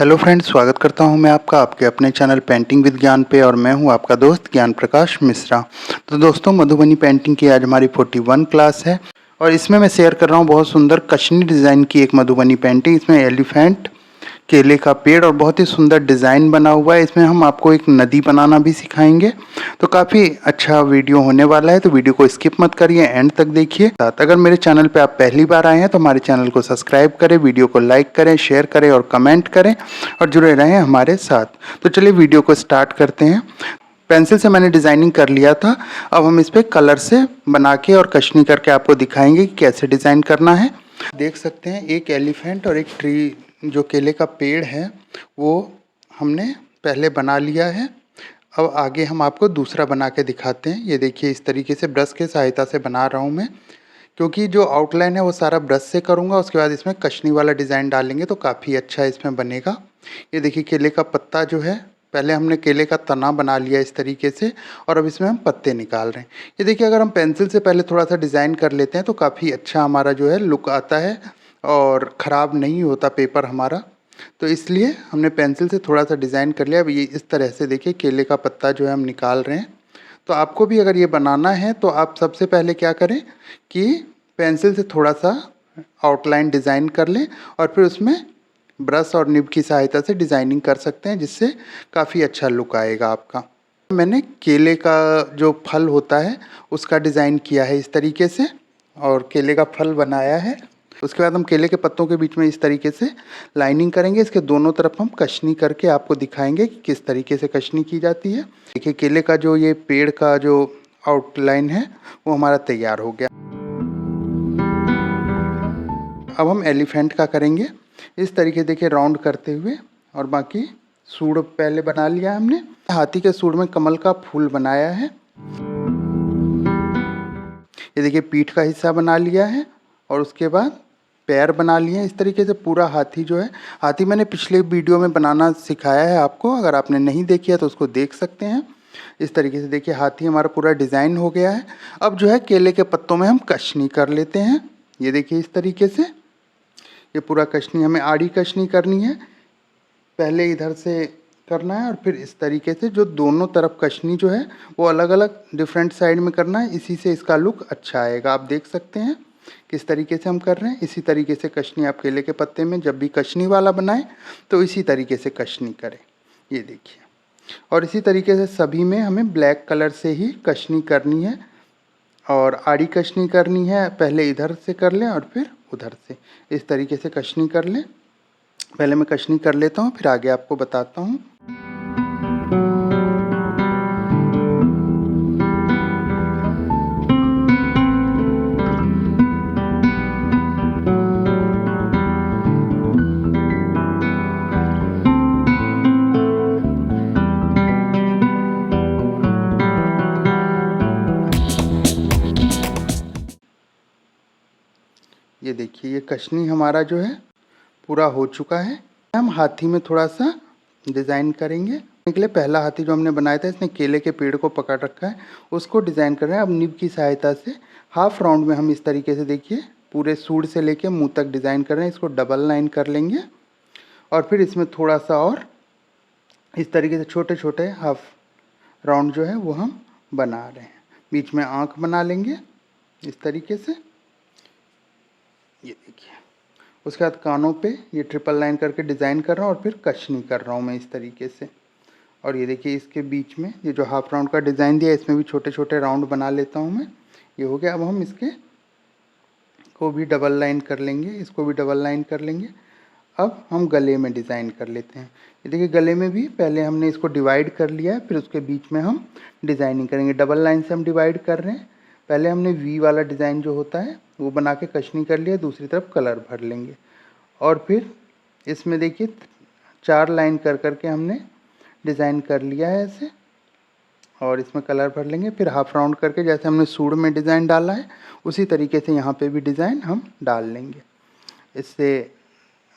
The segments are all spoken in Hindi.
हेलो फ्रेंड्स, स्वागत करता हूं मैं आपका आपके अपने चैनल पेंटिंग विद ज्ञान पे। और मैं हूं आपका दोस्त ज्ञान प्रकाश मिश्रा। तो दोस्तों, मधुबनी पेंटिंग की आज हमारी 41 क्लास है और इसमें मैं शेयर कर रहा हूं बहुत सुंदर कश्मीरी डिज़ाइन की एक मधुबनी पेंटिंग। इसमें एलिफेंट, केले का पेड़ और बहुत ही सुंदर डिज़ाइन बना हुआ है। इसमें हम आपको एक नदी बनाना भी सिखाएंगे। तो काफ़ी अच्छा वीडियो होने वाला है, तो वीडियो को स्किप मत करिए, एंड तक देखिए। साथ अगर मेरे चैनल पे आप पहली बार आए हैं तो हमारे चैनल को सब्सक्राइब करें, वीडियो को लाइक करें, शेयर करें और कमेंट करें और जुड़े रहें हमारे साथ। तो चलिए वीडियो को स्टार्ट करते हैं। पेंसिल से मैंने डिज़ाइनिंग कर लिया था, अब हम इस पर कलर से बना के और कशनी करके आपको दिखाएंगे कि कैसे डिज़ाइन करना है। देख सकते हैं एक एलिफेंट और एक ट्री, जो केले का पेड़ है, वो हमने पहले बना लिया है। अब आगे हम आपको दूसरा बना के दिखाते हैं। ये देखिए, इस तरीके से ब्रश की सहायता से बना रहा हूँ मैं, क्योंकि जो आउटलाइन है वो सारा ब्रश से करूँगा। उसके बाद इसमें कशनी वाला डिज़ाइन डालेंगे तो काफ़ी अच्छा इसमें बनेगा। ये देखिए, केले का पत्ता जो है, पहले हमने केले का तना बना लिया इस तरीके से और अब इसमें हम पत्ते निकाल रहे हैं। ये देखिए, अगर हम पेंसिल से पहले थोड़ा सा डिज़ाइन कर लेते हैं तो काफ़ी अच्छा हमारा जो है लुक आता है और ख़राब नहीं होता पेपर हमारा। तो इसलिए हमने पेंसिल से थोड़ा सा डिज़ाइन कर लिया। अब ये इस तरह से देखिए, केले का पत्ता जो है हम निकाल रहे हैं। तो आपको भी अगर ये बनाना है तो आप सबसे पहले क्या करें कि पेंसिल से थोड़ा सा आउटलाइन डिज़ाइन कर लें और फिर उसमें ब्रश और निब की सहायता से डिज़ाइनिंग कर सकते हैं, जिससे काफ़ी अच्छा लुक आएगा आपका। मैंने केले का जो फल होता है उसका डिज़ाइन किया है इस तरीके से और केले का फल बनाया है। उसके बाद हम केले के पत्तों के बीच में इस तरीके से लाइनिंग करेंगे। इसके दोनों तरफ हम कशनी करके आपको दिखाएंगे कि किस तरीके से कशनी की जाती है। देखिए, केले का जो ये पेड़ का जो आउटलाइन है वो हमारा तैयार हो गया। अब हम एलिफेंट का करेंगे इस तरीके, देखिए, राउंड करते हुए। और बाकी सूंड पहले बना लिया हमने। हाथी के सूंड में कमल का फूल बनाया है। ये देखिए, पीठ का हिस्सा बना लिया है और उसके बाद पैर बना लिए हैं। इस तरीके से पूरा हाथी जो है, हाथी मैंने पिछले वीडियो में बनाना सिखाया है आपको, अगर आपने नहीं देखी है तो उसको देख सकते हैं। इस तरीके से देखिए, हाथी हमारा पूरा डिज़ाइन हो गया है। अब जो है केले के पत्तों में हम कशनी कर लेते हैं। ये देखिए, इस तरीके से ये पूरा कशनी, हमें आड़ी कशनी करनी है। पहले इधर से करना है और फिर इस तरीके से जो दोनों तरफ कशनी जो है वो अलग अलग डिफरेंट साइड में करना है। इसी से इसका लुक अच्छा आएगा। आप देख सकते हैं किस तरीके से हम कर रहे हैं। इसी तरीके से कशनी आप केले के पत्ते में जब भी कशनी वाला बनाएं तो इसी तरीके से कशनी करें। ये देखिए, और इसी तरीके से सभी में हमें ब्लैक कलर से ही कशनी करनी है और आड़ी कशनी करनी है। पहले इधर से कर लें और फिर उधर से इस तरीके से कशनी कर लें। पहले मैं कशनी कर लेता हूँ, फिर आगे आपको बताता हूँ। ये देखिए, ये कशनी हमारा जो है पूरा हो चुका है। हम हाथी में थोड़ा सा डिज़ाइन करेंगे। के लिए पहला हाथी जो हमने बनाया था, इसने केले के पेड़ को पकड़ रखा है, उसको डिज़ाइन कर रहे हैं। अब निब की सहायता से हाफ राउंड में हम इस तरीके से देखिए पूरे सूंड से लेके मुंह तक डिज़ाइन कर रहे हैं। इसको डबल लाइन कर लेंगे और फिर इसमें थोड़ा सा और इस तरीके से छोटे छोटे हाफ राउंड जो है वो हम बना रहे हैं। बीच में आँख बना लेंगे इस तरीके से। ये देखिए, उसके बाद कानों पे ये ट्रिपल लाइन करके डिज़ाइन कर रहा हूँ और फिर कशनी कर रहा हूँ मैं इस तरीके से। और ये देखिए, इसके बीच में ये जो हाफ राउंड का डिज़ाइन दिया है इसमें भी छोटे छोटे राउंड बना लेता हूँ मैं। ये हो गया। अब हम इसके को भी डबल लाइन कर लेंगे, इसको भी डबल लाइन कर लेंगे। अब हम गले में डिज़ाइन कर लेते हैं। ये देखिए, गले में भी पहले हमने इसको डिवाइड कर लिया है, फिर उसके बीच में हम डिज़ाइनिंग करेंगे। डबल लाइन से हम डिवाइड कर रहे हैं। पहले हमने वी वाला डिज़ाइन जो होता है वो बना के कशनी कर लिया, दूसरी तरफ कलर भर लेंगे और फिर इसमें देखिए 4 लाइन कर करके हमने डिज़ाइन कर लिया है ऐसे, और इसमें कलर भर लेंगे। फिर हाफ राउंड करके जैसे हमने सूंड में डिज़ाइन डाला है उसी तरीके से यहाँ पे भी डिज़ाइन हम डाल लेंगे। इससे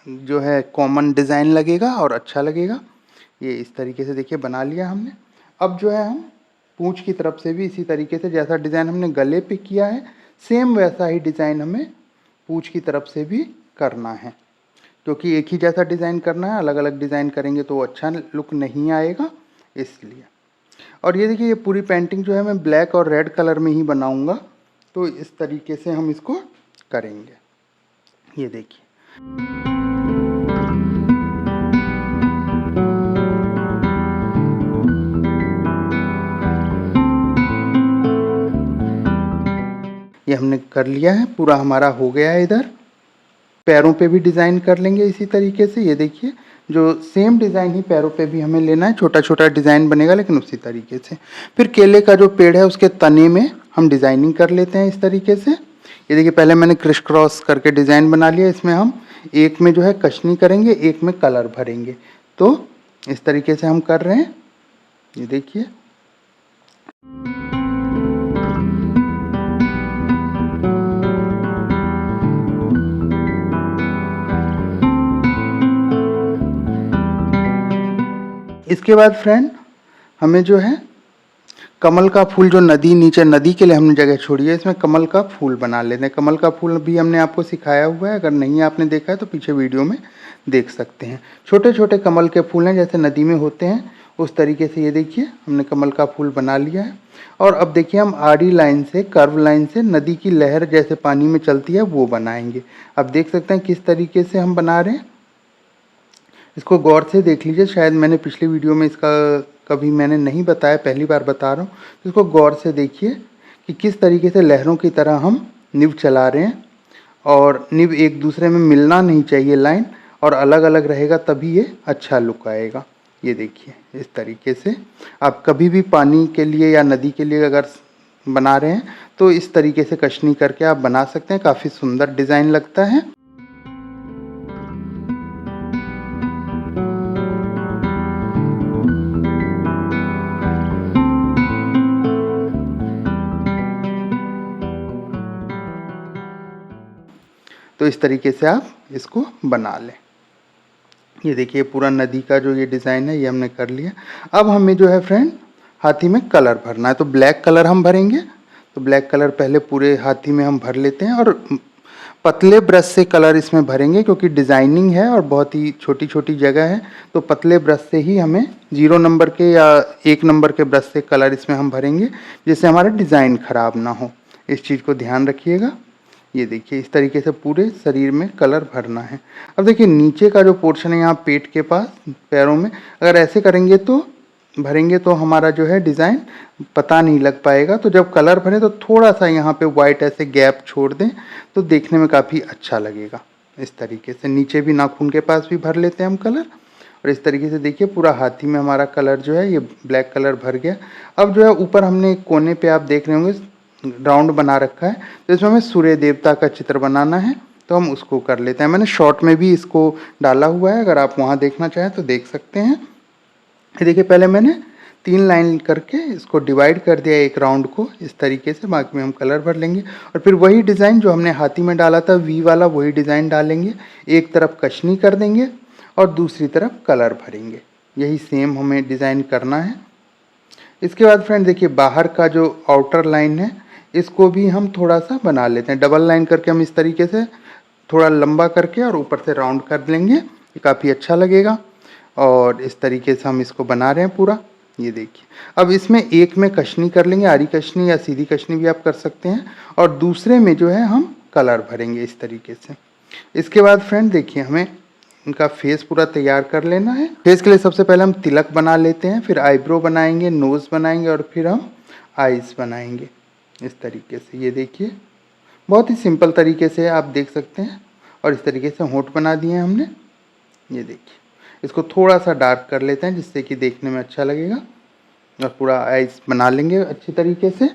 जो है कॉमन डिज़ाइन लगेगा और अच्छा लगेगा। ये इस तरीके से देखिए बना लिया हमने। अब जो है हम पूँछ की तरफ से भी इसी तरीके से जैसा डिज़ाइन हमने गले पे किया है, सेम वैसा ही डिज़ाइन हमें पूँछ की तरफ से भी करना है। क्योंकि एक ही जैसा डिज़ाइन करना है, अलग अलग डिज़ाइन करेंगे तो अच्छा लुक नहीं आएगा, इसलिए। और ये देखिए, ये पूरी पेंटिंग जो है मैं ब्लैक और रेड कलर में ही बनाऊंगा, तो इस तरीके से हम इसको करेंगे। ये देखिए, ये हमने कर लिया है, पूरा हमारा हो गया है। इधर पैरों पे भी डिज़ाइन कर लेंगे इसी तरीके से। ये देखिए, जो सेम डिज़ाइन ही पैरों पे भी हमें लेना है, छोटा छोटा डिज़ाइन बनेगा लेकिन उसी तरीके से। फिर केले का जो पेड़ है उसके तने में हम डिज़ाइनिंग कर लेते हैं इस तरीके से। ये देखिए, पहले मैंने क्रिस क्रॉस करके डिज़ाइन बना लिया। इसमें हम एक में जो है कशनी करेंगे, एक में कलर भरेंगे, तो इस तरीके से हम कर रहे हैं। ये देखिए, इसके बाद फ्रेंड हमें जो है कमल का फूल, जो नदी, नीचे नदी के लिए हमने जगह छोड़ी है, इसमें कमल का फूल बना लेते हैं। कमल का फूल भी हमने आपको सिखाया हुआ है, अगर नहीं आपने देखा है तो पीछे वीडियो में देख सकते हैं। छोटे छोटे कमल के फूल हैं, जैसे नदी में होते हैं उस तरीके से। ये देखिए, हमने कमल का फूल बना लिया है। और अब देखिए, हम आड़ी लाइन से, कर्व लाइन से नदी की लहर जैसे पानी में चलती है वो बनाएंगे। अब देख सकते हैं किस तरीके से हम बना रहे हैं। इसको गौर से देख लीजिए, शायद मैंने पिछली वीडियो में इसका कभी मैंने नहीं बताया, पहली बार बता रहा हूँ। तो इसको गौर से देखिए कि किस तरीके से लहरों की तरह हम निब चला रहे हैं, और निब एक दूसरे में मिलना नहीं चाहिए लाइन, और अलग अलग रहेगा तभी ये अच्छा लुक आएगा। ये देखिए, इस तरीके से आप कभी भी पानी के लिए या नदी के लिए अगर बना रहे हैं तो इस तरीके से कशनी करके आप बना सकते हैं, काफ़ी सुंदर डिज़ाइन लगता है। तो इस तरीके से आप इसको बना लें। ये देखिए, पूरा नदी का जो ये डिज़ाइन है ये हमने कर लिया। अब हमें जो है फ्रेंड हाथी में कलर भरना है, तो ब्लैक कलर हम भरेंगे। तो ब्लैक कलर पहले पूरे हाथी में हम भर लेते हैं, और पतले ब्रश से कलर इसमें भरेंगे, क्योंकि डिज़ाइनिंग है और बहुत ही छोटी छोटी जगह है। तो पतले ब्रश से ही हमें 0 नंबर के या 1 नंबर के ब्रश से कलर इसमें हम भरेंगे, जिससे हमारा डिज़ाइन ख़राब ना हो। इस चीज़ को ध्यान रखिएगा। ये देखिए, इस तरीके से पूरे शरीर में कलर भरना है। अब देखिए, नीचे का जो पोर्शन है यहाँ पेट के पास, पैरों में, अगर ऐसे करेंगे तो भरेंगे तो हमारा जो है डिज़ाइन पता नहीं लग पाएगा। तो जब कलर भरें तो थोड़ा सा यहाँ पे वाइट ऐसे गैप छोड़ दें, तो देखने में काफ़ी अच्छा लगेगा। इस तरीके से नीचे भी नाखून के पास भी भर लेते हैं हम कलर। और इस तरीके से देखिए, पूरा हाथी में हमारा कलर जो है ये ब्लैक कलर भर गया। अब जो है ऊपर हमने एक कोने पे आप देख रहे होंगे राउंड बना रखा है, तो इसमें हमें सूर्य देवता का चित्र बनाना है, तो हम उसको कर लेते हैं। मैंने शॉर्ट में भी इसको डाला हुआ है, अगर आप वहाँ देखना चाहें तो देख सकते हैं। ये देखिए, पहले मैंने 3 लाइन करके इसको डिवाइड कर दिया एक राउंड को इस तरीके से। बाकी में हम कलर भर लेंगे, और फिर वही डिज़ाइन जो हमने हाथी में डाला था वी वाला, वही डिज़ाइन डालेंगे। एक तरफ कशनी कर देंगे और दूसरी तरफ कलर भरेंगे। यही सेम हमें डिज़ाइन करना है। इसके बाद फ्रेंड देखिए, बाहर का जो आउटर लाइन है इसको भी हम थोड़ा सा बना लेते हैं। डबल लाइन करके हम इस तरीके से थोड़ा लंबा करके और ऊपर से राउंड कर लेंगे, ये काफ़ी अच्छा लगेगा। और इस तरीके से हम इसको बना रहे हैं पूरा। ये देखिए, अब इसमें एक में कशनी कर लेंगे, आरी कशनी या सीधी कशनी भी आप कर सकते हैं, और दूसरे में जो है हम कलर भरेंगे इस तरीके से। इसके बाद फ्रेंड देखिए, हमें इनका फेस पूरा तैयार कर लेना है। फेस के लिए सबसे पहले हम तिलक बना लेते हैं, फिर आईब्रो बनाएंगे, नोज़ बनाएंगे, और फिर हम आईज़ बनाएंगे इस तरीके से। ये देखिए, बहुत ही सिंपल तरीके से आप देख सकते हैं। और इस तरीके से होंठ बना दिए हैं हमने। ये देखिए, इसको थोड़ा सा डार्क कर लेते हैं जिससे कि देखने में अच्छा लगेगा, और पूरा आईज़ बना लेंगे अच्छी तरीके से।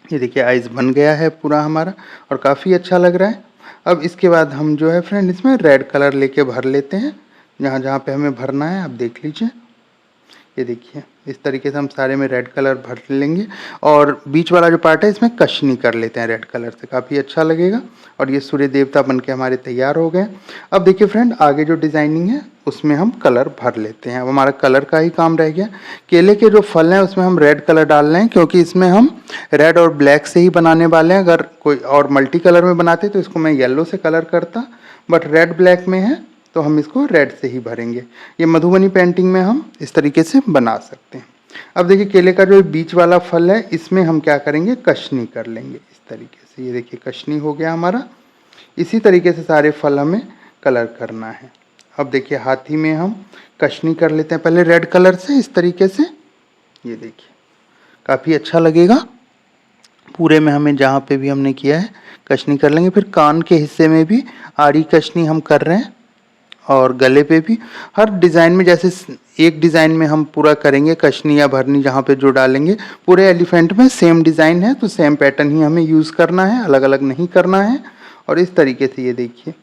ये देखिए, आईज़ बन गया है पूरा हमारा, और काफ़ी अच्छा लग रहा है। अब इसके बाद हम जो है फ्रेंड इसमें रेड कलर लेके भर लेते हैं, जहाँ जहाँ पे हमें भरना है आप देख लीजिए। ये देखिए इस तरीके से हम सारे में रेड कलर भर लेंगे और बीच वाला जो पार्ट है इसमें कशनी कर लेते हैं रेड कलर से, काफ़ी अच्छा लगेगा। और ये सूर्य देवता बन के हमारे तैयार हो गए। अब देखिए फ्रेंड, आगे जो डिज़ाइनिंग है उसमें हम कलर भर लेते हैं। अब हमारा कलर का ही काम रह गया। केले के जो फल हैं उसमें हम रेड कलर डाल रहे हैं, क्योंकि इसमें हम रेड और ब्लैक से ही बनाने वाले हैं। अगर कोई और मल्टी कलर में बनाते तो इसको मैं येलो से कलर करता, बट रेड ब्लैक में है तो हम इसको रेड से ही भरेंगे। ये मधुबनी पेंटिंग में हम इस तरीके से बना सकते हैं। अब देखिए केले का जो बीच वाला फल है इसमें हम क्या करेंगे, कशनी कर लेंगे इस तरीके से। ये देखिए कशनी हो गया हमारा। इसी तरीके से सारे फल हमें कलर करना है। अब देखिए हाथी में हम कशनी कर लेते हैं पहले रेड कलर से इस तरीके से। ये देखिए काफ़ी अच्छा लगेगा। पूरे में हमें जहाँ पे भी हमने किया है कशनी कर लेंगे। फिर कान के हिस्से में भी आड़ी कशनी हम कर रहे हैं और गले पे भी। हर डिज़ाइन में जैसे एक डिज़ाइन में हम पूरा करेंगे कशनी या भरनी जहाँ पे जो डालेंगे, पूरे एलिफेंट में सेम डिज़ाइन है तो सेम पैटर्न ही हमें यूज़ करना है, अलग अलग नहीं करना है। और इस तरीके से ये देखिए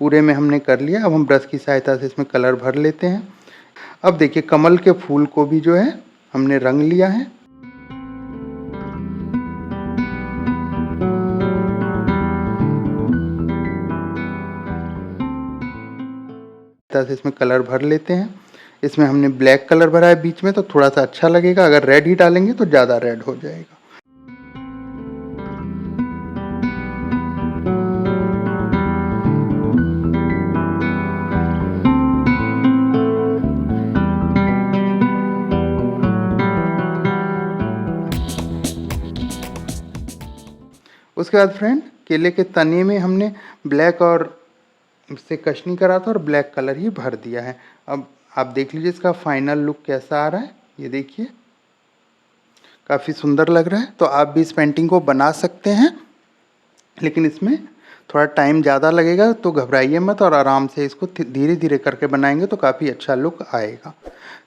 पूरे में हमने कर लिया। अब हम ब्रश की सहायता से इसमें कलर भर लेते हैं। अब देखिए कमल के फूल को भी जो है हमने रंग लिया है। से इसमें कलर भर लेते हैं। इसमें हमने ब्लैक कलर भरा है बीच में तो थोड़ा सा अच्छा लगेगा, अगर रेड ही डालेंगे तो ज़्यादा रेड हो जाएगा। उसके बाद फ्रेंड केले के तने में हमने ब्लैक और से कशनी करा था और ब्लैक कलर ही भर दिया है। अब आप देख लीजिए इसका फाइनल लुक कैसा आ रहा है। ये देखिए काफ़ी सुंदर लग रहा है। तो आप भी इस पेंटिंग को बना सकते हैं, लेकिन इसमें थोड़ा टाइम ज़्यादा लगेगा, तो घबराइए मत और आराम से इसको धीरे धीरे करके बनाएंगे तो काफ़ी अच्छा लुक आएगा।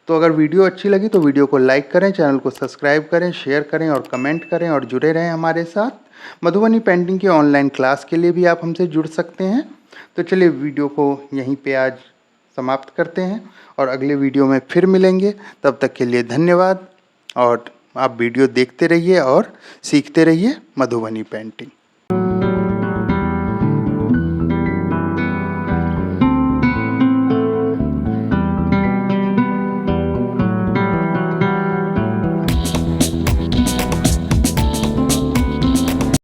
तो अगर वीडियो अच्छी लगी तो वीडियो को लाइक करें, चैनल को सब्सक्राइब करें, शेयर करें और कमेंट करें और जुड़े रहें हमारे साथ। मधुबनी पेंटिंग की ऑनलाइन क्लास के लिए भी आप हमसे जुड़ सकते हैं। तो चलिए वीडियो को यहीं पे आज समाप्त करते हैं और अगले वीडियो में फिर मिलेंगे। तब तक के लिए धन्यवाद और आप वीडियो देखते रहिए और सीखते रहिए मधुबनी पेंटिंग।